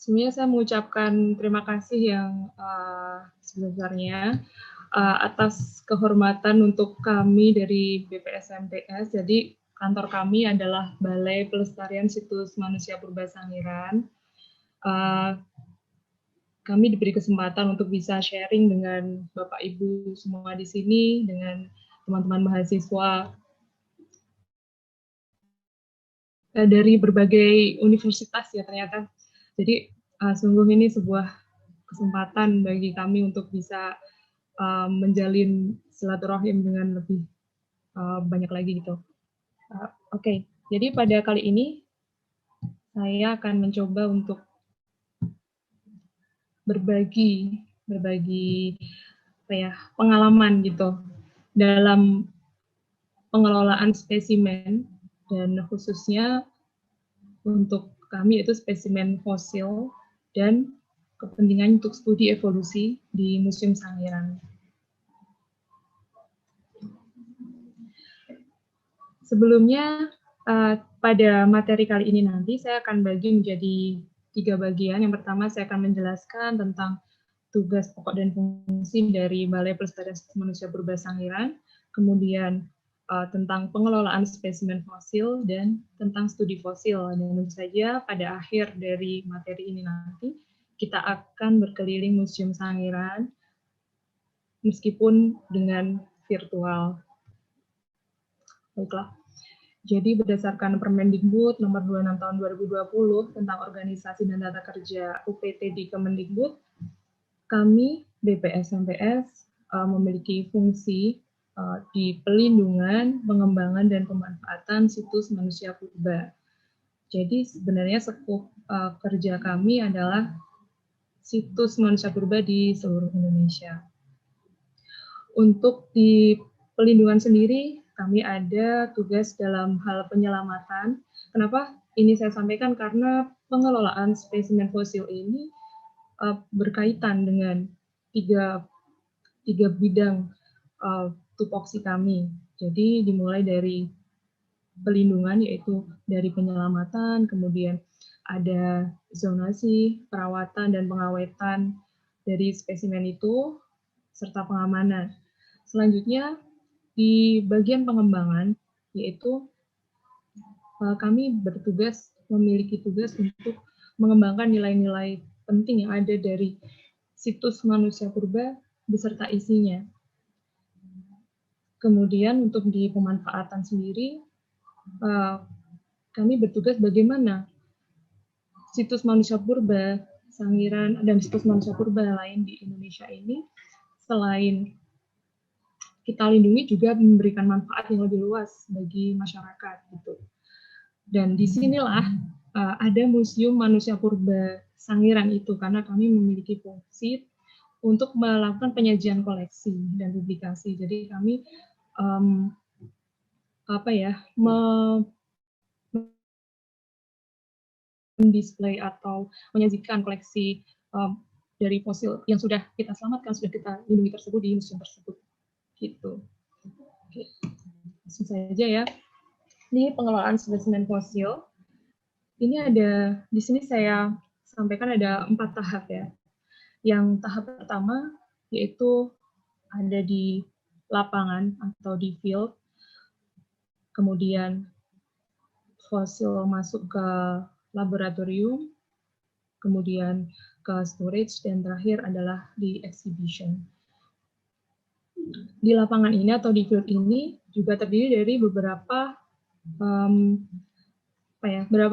Sebelumnya saya mengucapkan terima kasih yang sebesarnya atas kehormatan untuk kami dari BPSMPS. Jadi kantor kami adalah Balai Pelestarian Situs Manusia Purba Sangiran. Kami diberi kesempatan untuk bisa sharing dengan Bapak Ibu semua di sini, dengan teman-teman mahasiswa dari berbagai universitas ya ternyata. Jadi sungguh ini sebuah kesempatan bagi kami untuk bisa menjalin silaturahim dengan lebih banyak lagi gitu. Oke, jadi pada kali ini saya akan mencoba untuk berbagi pengalaman gitu dalam pengelolaan spesimen, dan khususnya untuk kami itu spesimen fosil dan kepentingan untuk studi evolusi di Museum Sangiran. Sebelumnya, pada materi kali ini nanti saya akan bagi menjadi 3 bagian. Yang pertama saya akan menjelaskan tentang tugas pokok dan fungsi dari Balai Pelestarian Manusia Purba Sangiran, kemudian tentang pengelolaan spesimen fosil, dan tentang studi fosil. Dan tentu saja pada akhir dari materi ini nanti, kita akan berkeliling Museum Sangiran, meskipun dengan virtual. Baiklah. Jadi berdasarkan Permendikbud nomor 26 tahun 2020 tentang organisasi dan tata kerja UPT di Kemendikbud, kami BPSMPS memiliki fungsi di pelindungan, pengembangan, dan pemanfaatan situs manusia purba. Jadi sebenarnya skop kerja kami adalah situs manusia purba di seluruh Indonesia. Untuk di pelindungan sendiri, kami ada tugas dalam hal penyelamatan. Kenapa ini saya sampaikan? Karena pengelolaan spesimen fosil ini berkaitan dengan tiga bidang tupoksi kami. Jadi dimulai dari pelindungan, yaitu dari penyelamatan, kemudian ada zonasi, perawatan, dan pengawetan dari spesimen itu, serta pengamanan. Selanjutnya, di bagian pengembangan, yaitu kami memiliki tugas untuk mengembangkan nilai-nilai penting yang ada dari situs manusia purba beserta isinya. Kemudian untuk di pemanfaatan sendiri, kami bertugas bagaimana situs manusia purba Sangiran dan situs manusia purba lain di Indonesia ini, selain kita lindungi, juga memberikan manfaat yang lebih luas bagi masyarakat gitu. Dan disinilah ada Museum Manusia Purba Sangiran itu, karena kami memiliki fungsi untuk melakukan penyajian koleksi dan publikasi. Jadi kami mendisplay atau menyajikan koleksi dari fosil yang sudah kita selamatkan, sudah kita lindungi tersebut di museum tersebut. Gitu. Oke. Langsung saja ya. Ini pengelolaan spesimen fosil. Ini ada, di sini saya sampaikan ada 4 tahap ya. Yang tahap pertama yaitu ada di lapangan atau di field. Kemudian fosil masuk ke laboratorium, kemudian ke storage, dan terakhir adalah di exhibition. Di lapangan ini atau di field ini juga terdiri dari beberapa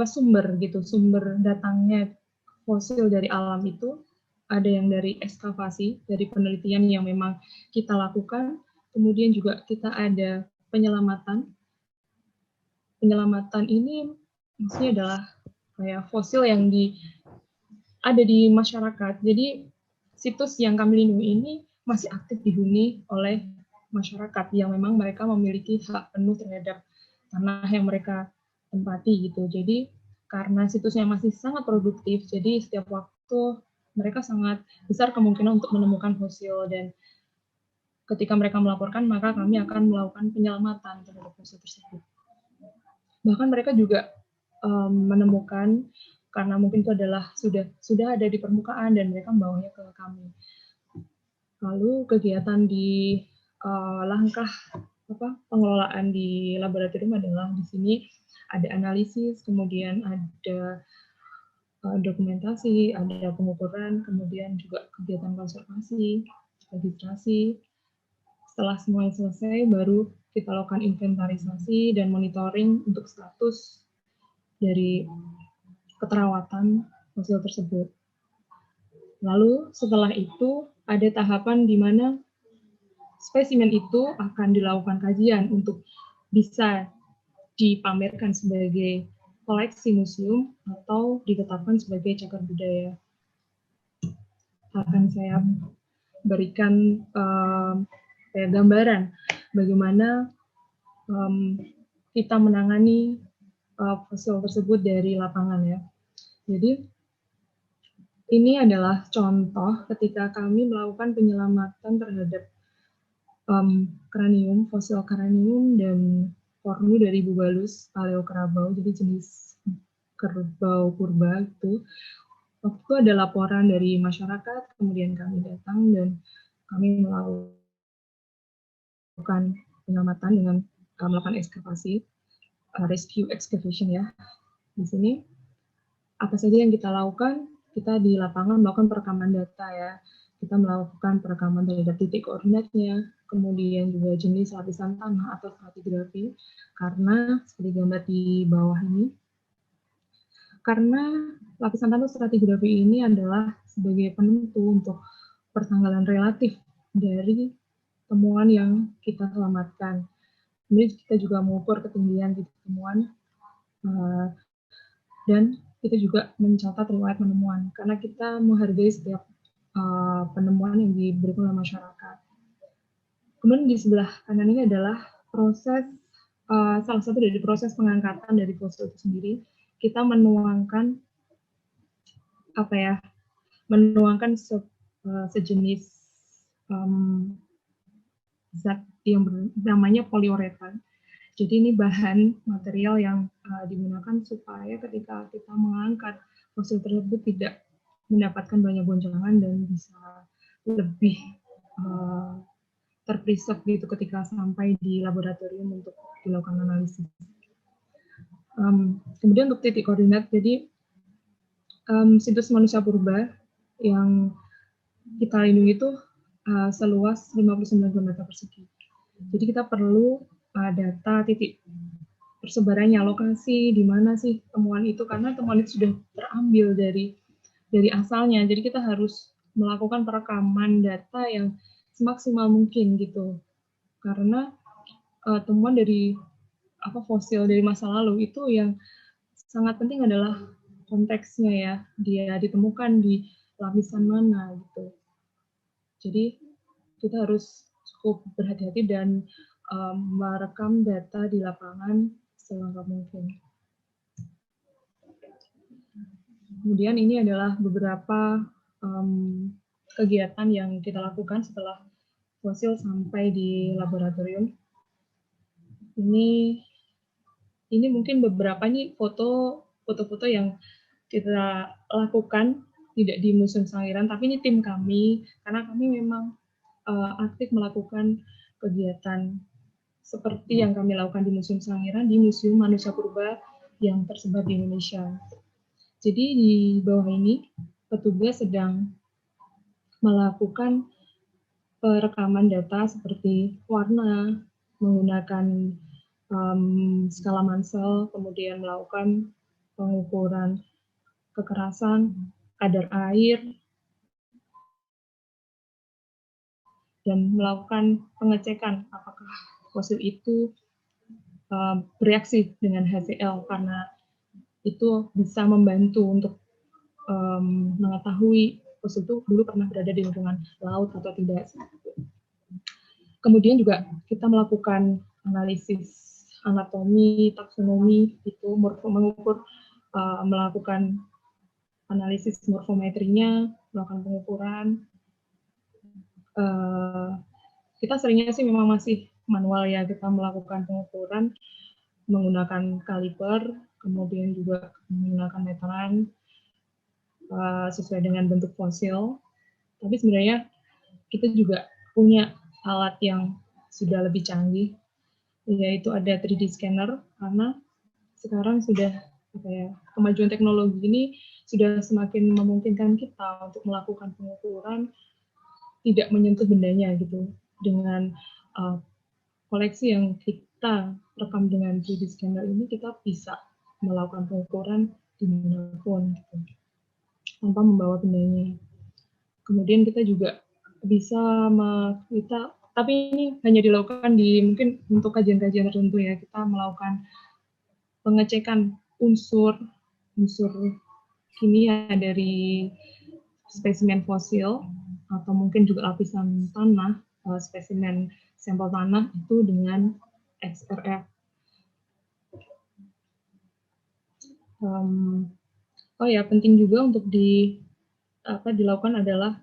sumber gitu, sumber datangnya fosil dari alam itu. Ada yang dari ekskavasi, dari penelitian yang memang kita lakukan, kemudian juga kita ada penyelamatan. Penyelamatan ini maksudnya adalah kayak fosil yang ada di masyarakat. Jadi situs yang kami lindungi ini masih aktif dihuni oleh masyarakat yang memang mereka memiliki hak penuh terhadap tanah yang mereka tempati gitu. Jadi karena situsnya masih sangat produktif, jadi setiap waktu mereka sangat besar kemungkinan untuk menemukan fosil, dan ketika mereka melaporkan, maka kami akan melakukan penyelamatan terhadap fosil tersebut. Bahkan mereka juga menemukan karena mungkin itu adalah sudah ada di permukaan dan mereka membawanya ke kami. Lalu kegiatan di langkah pengelolaan di laboratorium adalah di sini ada analisis, kemudian ada dokumentasi, ada pengukuran, kemudian juga kegiatan konservasi, registrasi. Setelah semuanya selesai, baru kita lakukan inventarisasi dan monitoring untuk status dari keterawatan fosil tersebut. Lalu setelah itu ada tahapan di mana spesimen itu akan dilakukan kajian untuk bisa dipamerkan sebagai koleksi museum atau ditetapkan sebagai cagar budaya. Akan saya berikan gambaran bagaimana kita menangani fosil tersebut dari lapangan ya. Jadi ini adalah contoh ketika kami melakukan penyelamatan terhadap kranium, fosil kranium dan kornu dari Bubalus paleokerabau, jadi jenis kerbau purba itu. Waktu itu ada laporan dari masyarakat, kemudian kami datang dan kami melakukan penyelamatan dengan melakukan ekskavasi, rescue excavation ya. Di sini apa saja yang kita lakukan? Kita di lapangan melakukan perekaman data ya. Kita melakukan perekaman terhadap titik koordinatnya, kemudian juga jenis lapisan tanah atau stratigrafi, karena seperti gambar di bawah ini, karena lapisan tanah stratigrafi ini adalah sebagai penentu untuk pertanggalan relatif dari temuan yang kita selamatkan. Kemudian kita juga mengukur ketinggian titik temuan dan kita juga mencatat riwayat penemuan karena kita menghargai setiap penemuan yang diberikan oleh masyarakat. Kemudian di sebelah kanan ini adalah proses salah satu dari proses pengangkatan dari fosil itu sendiri. Kita menuangkan sejenis zat yang namanya poliuretan. Jadi ini bahan material yang digunakan supaya ketika kita mengangkat fosil tersebut tidak mendapatkan banyak goncangan dan bisa lebih terpreserve gitu ketika sampai di laboratorium untuk dilakukan analisis. Kemudian untuk titik koordinat, jadi situs manusia purba yang kita lindungi itu seluas 59 km persegi. Jadi kita perlu data titik persebarannya, lokasi di mana sih temuan itu, karena temuan itu sudah terambil dari asalnya. Jadi kita harus melakukan perekaman data yang semaksimal mungkin gitu. Karena temuan dari fosil dari masa lalu itu yang sangat penting adalah konteksnya ya, dia ditemukan di lapisan mana gitu. Jadi kita harus cukup berhati-hati dan merekam data di lapangan selengkap mungkin. Kemudian ini adalah beberapa kegiatan yang kita lakukan setelah fosil sampai di laboratorium. Ini mungkin beberapa nih foto-foto yang kita lakukan tidak di Museum Sangiran, tapi ini tim kami karena kami memang aktif melakukan kegiatan seperti yang kami lakukan di Museum Sangiran, di Museum Manusia Purba yang tersebar di Indonesia. Jadi di bawah ini petugas sedang melakukan perekaman data seperti warna, menggunakan skala Mansell, kemudian melakukan pengukuran kekerasan, kadar air, dan melakukan pengecekan apakah fosil itu bereaksi dengan HCl, karena itu bisa membantu untuk mengetahui fosil itu dulu pernah berada di lingkungan laut atau tidak. Kemudian juga kita melakukan analisis anatomi, taksonomi, itu mengukur, melakukan analisis morfometrinya, melakukan pengukuran. Kita seringnya sih memang masih manual ya, kita melakukan pengukuran menggunakan kaliper, kemudian juga menggunakan meteran, sesuai dengan bentuk fosil. Tapi sebenarnya kita juga punya alat yang sudah lebih canggih, yaitu ada 3D scanner, karena sekarang sudah kemajuan teknologi ini sudah semakin memungkinkan kita untuk melakukan pengukuran tidak menyentuh bendanya gitu, dengan koleksi yang kita rekam dengan 3D scanner ini kita bisa melakukan pengukuran dimanapun gitu, tanpa membawa bendanya. Kemudian kita juga bisa tapi ini hanya dilakukan di mungkin untuk kajian-kajian tertentu ya, kita melakukan pengecekan unsur kimia dari spesimen fosil atau mungkin juga lapisan tanah, spesimen sampel tanah itu dengan XRF. Oh ya, penting juga untuk dilakukan adalah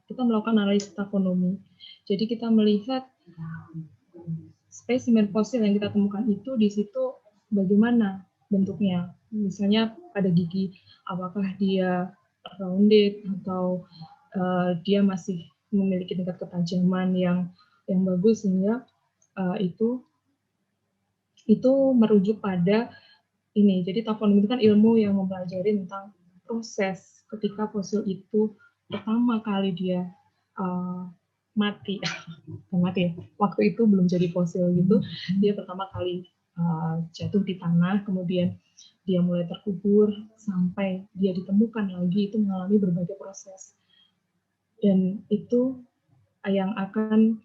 kita melakukan analisis taxonomy. Jadi kita melihat spesimen fosil yang kita temukan itu di situ bagaimana bentuknya. Misalnya pada gigi, apakah dia rounded atau dia masih memiliki tingkat ketajaman yang bagus, sehingga itu merujuk pada ini. Jadi taxonomy itu kan ilmu yang mempelajari tentang proses ketika fosil itu pertama kali dia mati, waktu itu belum jadi fosil gitu, dia pertama kali jatuh di tanah, kemudian dia mulai terkubur sampai dia ditemukan lagi, itu mengalami berbagai proses, dan itu yang akan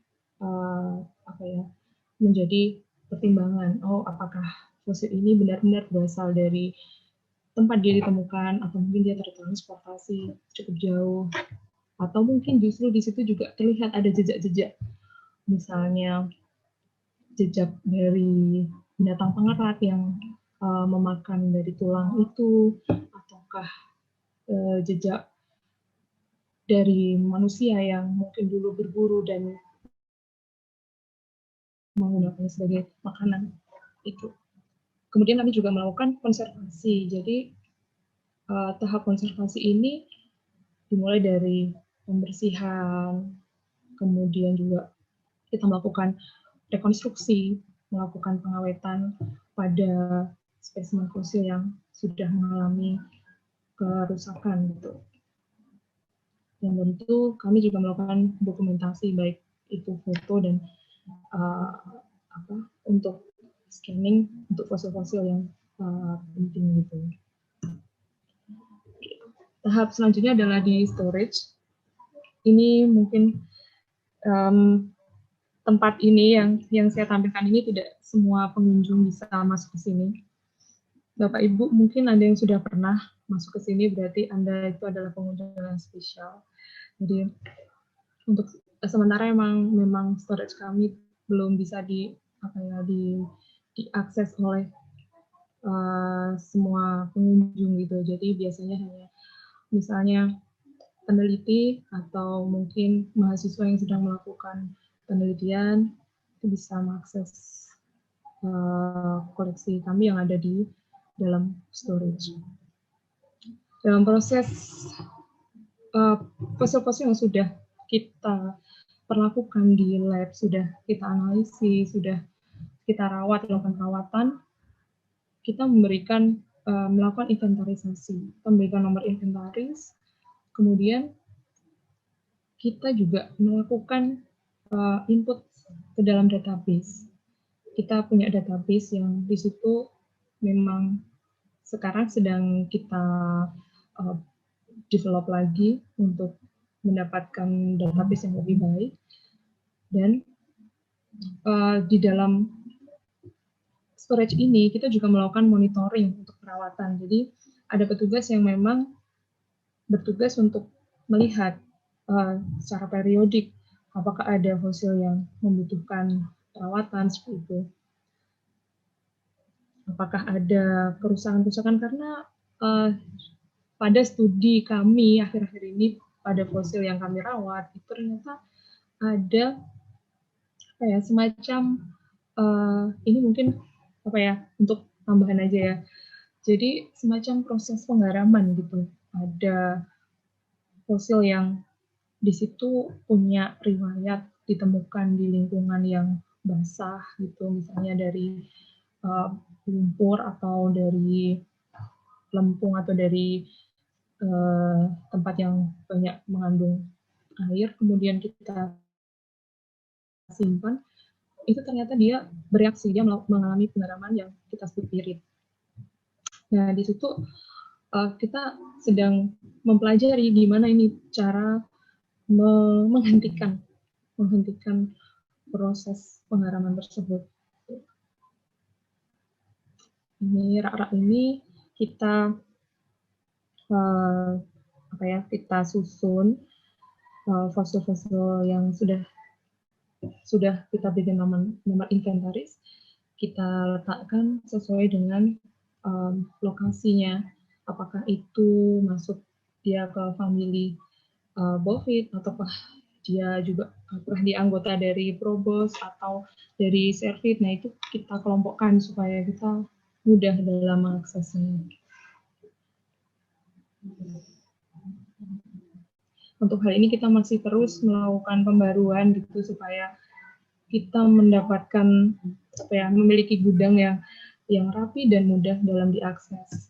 menjadi pertimbangan, apakah fosil ini benar-benar berasal dari tempat dia ditemukan, atau mungkin dia tertransportasi cukup jauh, atau mungkin justru di situ juga terlihat ada jejak-jejak, misalnya jejak dari binatang pengerat yang memakan dari tulang itu, ataukah jejak dari manusia yang mungkin dulu berburu dan menggunakannya sebagai makanan itu. Kemudian kami juga melakukan konservasi. Jadi tahap konservasi ini dimulai dari pembersihan, kemudian juga kita melakukan rekonstruksi, melakukan pengawetan pada spesimen fosil yang sudah mengalami kerusakan gitu. Dan tentu kami juga melakukan dokumentasi, baik itu foto dan untuk scanning untuk fosil-fosil yang penting gitu. Tahap selanjutnya adalah di storage. Ini mungkin tempat ini yang saya tampilkan ini tidak semua pengunjung bisa masuk ke sini. Bapak Ibu mungkin ada yang sudah pernah masuk ke sini, berarti Anda itu adalah pengunjung yang spesial. Jadi untuk sementara memang storage kami belum bisa diakses oleh semua pengunjung gitu. Jadi biasanya hanya misalnya peneliti atau mungkin mahasiswa yang sedang melakukan penelitian itu bisa mengakses koleksi kami yang ada di dalam storage. Dalam proses fosil-fosil yang sudah kita perlakukan di lab, sudah kita analisis, sudah kita rawat, melakukan perawatan, kita melakukan inventarisasi, memberikan nomor inventaris, kemudian kita juga melakukan input ke dalam database. Kita punya database yang di situ memang sekarang sedang kita develop lagi untuk mendapatkan database yang lebih baik. Dan di dalam storage ini kita juga melakukan monitoring untuk perawatan. Jadi ada petugas yang memang bertugas untuk melihat secara periodik apakah ada fosil yang membutuhkan perawatan seperti itu. Apakah ada kerusakan-kerusakan, karena pada studi kami akhir-akhir ini pada fosil yang kami rawat itu ternyata ada semacam ini mungkin untuk tambahan aja ya. Jadi semacam proses penggaraman gitu ada fosil yang di situ punya riwayat ditemukan di lingkungan yang basah gitu, misalnya dari lumpur atau dari lempung atau dari tempat yang banyak mengandung air, kemudian kita simpan, itu ternyata dia bereaksi, dia mengalami peneraman yang kita sebut pirit. Nah, di situ kita sedang mempelajari gimana ini cara menghentikan proses pengharaman tersebut. Ini rak-rak ini kita kita susun fosil-fosil yang sudah kita bikin nomor inventaris, kita letakkan sesuai dengan lokasinya, apakah itu masuk dia ke famili Bovid, ataukah dia juga pernah di anggota dari Probos atau dari Cervid. Nah, itu kita kelompokkan supaya kita mudah dalam mengaksesnya. Untuk hal ini kita masih terus melakukan pembaruan gitu supaya kita mendapatkan memiliki gudang yang rapi dan mudah dalam diakses.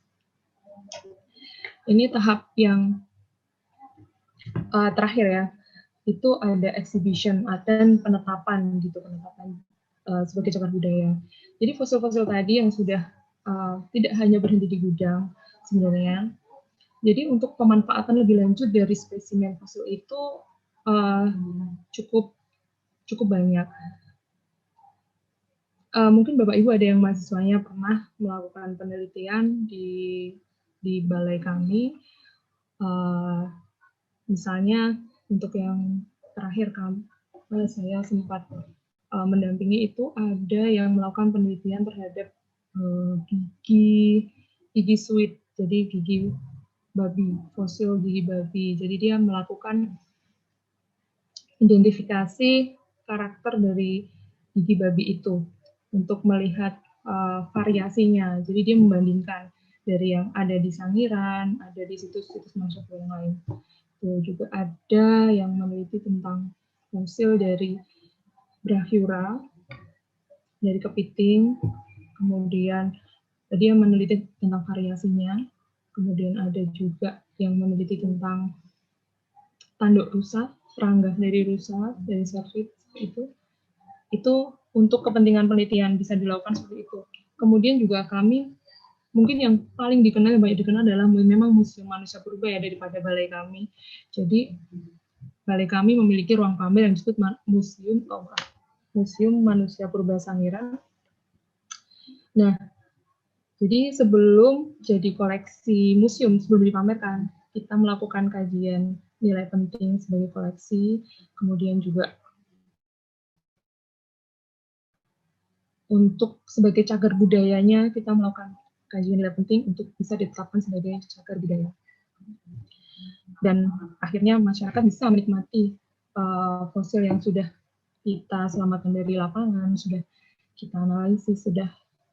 Ini tahap yang terakhir ya, itu ada exhibition dan penetapan sebagai cagar budaya. Jadi fosil-fosil tadi yang sudah tidak hanya berhenti di gudang sebenarnya. Jadi untuk pemanfaatan lebih lanjut dari spesimen fosil itu cukup banyak. Mungkin Bapak Ibu ada yang mahasiswanya pernah melakukan penelitian di balai kami. Misalnya untuk yang terakhir saya sempat mendampingi itu ada yang melakukan penelitian terhadap gigi suit, jadi gigi babi, fosil gigi babi. Jadi dia melakukan identifikasi karakter dari gigi babi itu untuk melihat variasinya. Jadi dia membandingkan dari yang ada di Sangiran, ada di situs-situs manusia yang lain. Juga ada yang meneliti tentang fosil dari Brachyura, dari kepiting, kemudian dia meneliti tentang variasinya, kemudian ada juga yang meneliti tentang tanduk rusa, serangga dari rusa, dari Cervid, itu untuk kepentingan penelitian bisa dilakukan seperti itu. Kemudian juga kami mungkin yang paling dikenal, yang banyak dikenal adalah memang Museum Manusia Purba ya daripada balai kami. Jadi balai kami memiliki ruang pamer yang disebut Museum Manusia Purba Sangiran. Nah, jadi sebelum jadi koleksi museum, sebelum dipamerkan, kita melakukan kajian nilai penting sebagai koleksi, kemudian juga untuk sebagai cagar budayanya kita melakukan kajian nilai penting untuk bisa ditetapkan sebagai cagar budaya. Dan akhirnya masyarakat bisa menikmati fosil yang sudah kita selamatkan dari lapangan, sudah kita analisis, sudah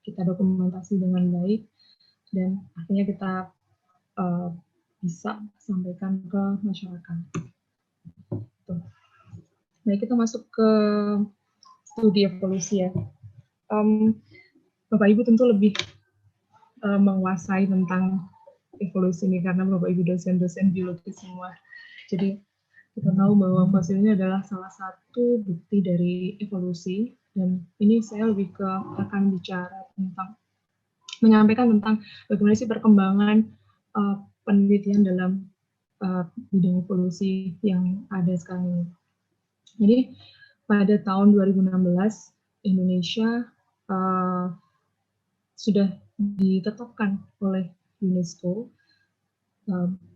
kita dokumentasi dengan baik, dan akhirnya kita bisa sampaikan ke masyarakat. Nah, kita masuk ke studi evolusi ya. Bapak Ibu tentu lebih menguasai tentang evolusi ini karena Bapak Ibu dosen-dosen biologi semua. Jadi kita tahu bahwa fosil ini adalah salah satu bukti dari evolusi, dan ini saya lebih akan bicara tentang menyampaikan tentang bagaimana sih perkembangan penelitian dalam bidang evolusi yang ada sekarang ini. Jadi pada tahun 2016 Indonesia sudah ditetapkan oleh UNESCO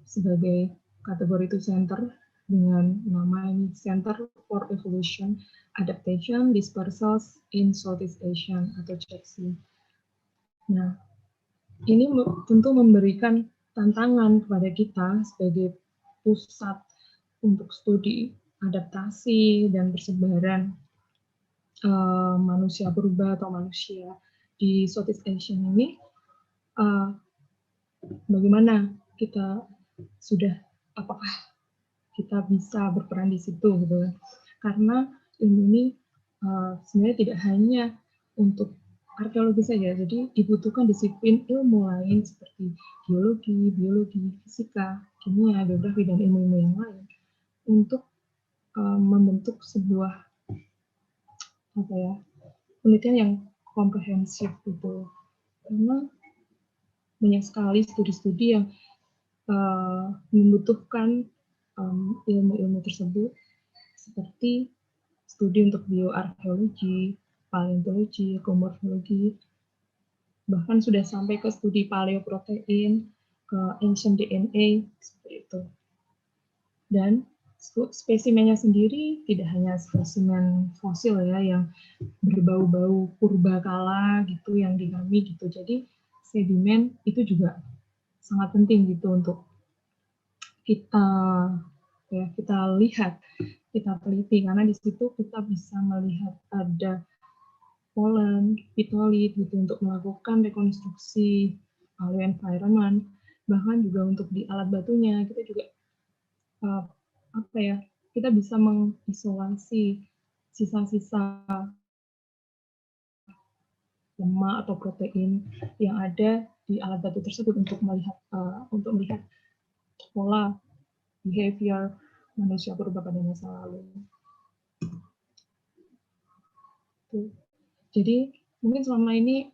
sebagai kategori 2 center dengan nama ini Center for Evolution, Adaptation, Dispersals in Southeast Asia atau CEDSI. Nah, ini tentu memberikan tantangan kepada kita sebagai pusat untuk studi adaptasi dan persebaran manusia purba atau manusia di Southeast Asia ini. Bagaimana kita sudah apakah kita bisa berperan di situ gitu kan. Karena ilmu ini sebenarnya tidak hanya untuk arkeologi saja, jadi dibutuhkan disiplin ilmu lain seperti geologi, biologi, fisika, kimia, geografi, dan ilmu-ilmu yang lain untuk membentuk sebuah penelitian yang komprehensif gitu. Karena banyak sekali studi-studi yang membutuhkan ilmu-ilmu tersebut seperti studi untuk bioarkeologi, paleontologi, geomorfologi, bahkan sudah sampai ke studi paleoprotein, ke ancient DNA, seperti itu. Dan spesimennya sendiri tidak hanya spesimen fosil ya, yang berbau-bau purbakala gitu, yang dinami gitu. Jadi sedimen itu juga sangat penting gitu untuk kita lihat, kita teliti, karena di situ kita bisa melihat ada pollen, pitolit gitu untuk melakukan rekonstruksi paleo environment, bahkan juga untuk di alat batunya kita juga kita bisa mengisolasi sisa-sisa lemak atau protein yang ada di alat batu tersebut untuk melihat pola behavior manusia purba pada masa lalu. Jadi mungkin selama ini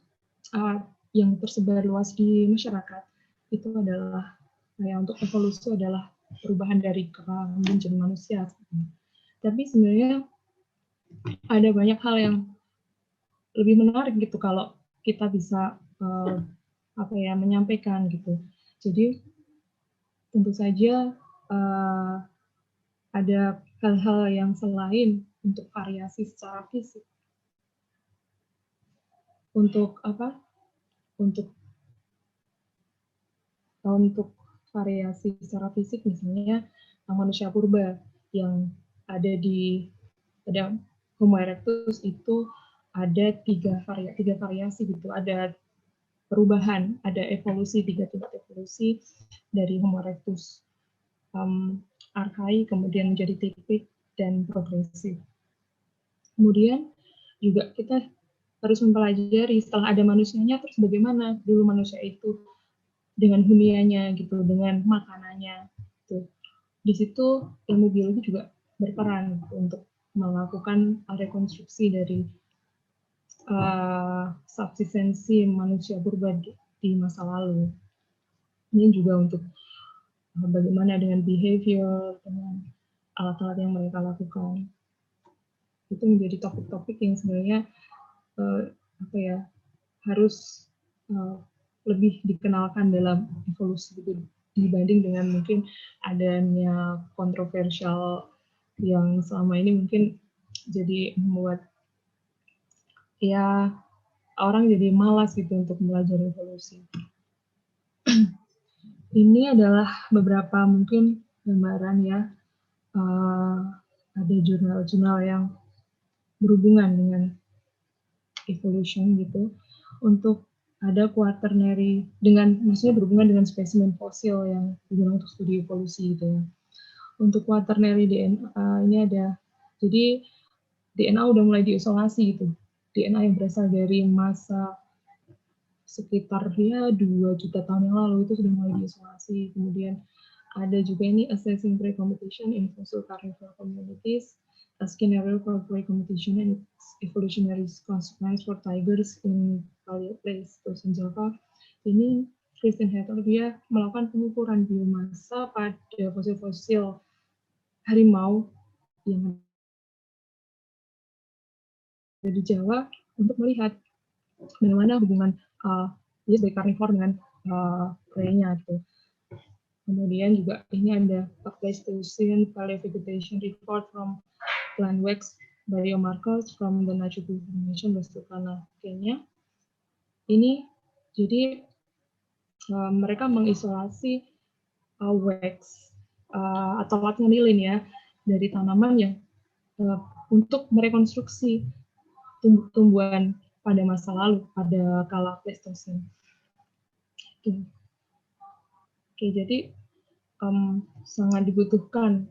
yang tersebar luas di masyarakat itu adalah untuk evolusi adalah perubahan dari kerang menjadi manusia. Tapi sebenarnya ada banyak hal yang lebih menarik gitu kalau kita bisa menyampaikan gitu. Jadi tentu saja ada hal-hal yang selain untuk variasi secara fisik. Untuk variasi secara fisik, misalnya manusia purba yang ada Homo erectus itu ada tiga variasi gitu. Ada perubahan, ada evolusi, 3 tingkat evolusi dari Homo erectus arkaik, kemudian menjadi tipik dan progresif. Kemudian juga kita harus mempelajari setelah ada manusianya, terus bagaimana dulu manusia itu dengan hunianya gitu, dengan makanannya gitu. Di situ ilmu biologi juga berperan gitu, untuk melakukan rekonstruksi dari subsistensi manusia purba di masa lalu. Ini juga untuk bagaimana dengan behavior, dengan alat-alat yang mereka lakukan. Itu menjadi topik-topik yang sebenarnya harus lebih dikenalkan dalam evolusi itu, dibanding dengan mungkin adanya kontroversial yang selama ini mungkin jadi membuat orang jadi malas gitu untuk belajar evolusi. Ini adalah beberapa mungkin gambaran ya, ada jurnal-jurnal yang berhubungan dengan evolution gitu, untuk ada quaternary maksudnya berhubungan dengan spesimen fosil yang digunakan untuk studi evolusi gitu ya. Untuk quaternary DNA ini ada, jadi DNA udah mulai diisolasi gitu. DNA yang berasal dari masa sekitar 2 juta tahun yang lalu itu sudah mulai diisolasi. Kemudian ada juga ini assessing prey competition in fossil carnivore communities, a scenario for prey competition and its evolutionary consequence for tigers in Paleocene Java. Ini Christian Hetter, dia melakukan pengukuran biomasa pada fosil-fosil harimau yang ada di Jawa untuk melihat bagaimana hubungan dia sebagai karnivor dengan prey-nya gitu. Kemudian juga ini ada Pleistocene Paleovegetation Report from Plant Wax Biomarkers from the Natural Formation West Turkana, Kenya. Ini jadi mereka mengisolasi wax atau latnganilin ya dari tanaman yang untuk merekonstruksi tumbuhan pada masa lalu, pada kala Pleistocene. Oke, jadi sangat dibutuhkan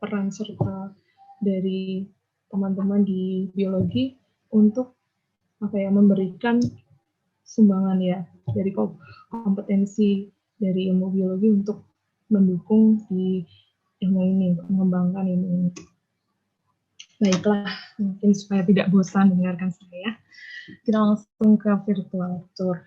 peran serta dari teman-teman di biologi untuk memberikan sumbangan ya dari kompetensi dari ilmu biologi untuk mendukung di ilmu ini, mengembangkan ilmu ini. Baiklah, mungkin supaya tidak bosan mendengarkan saya, kita langsung ke virtual tour.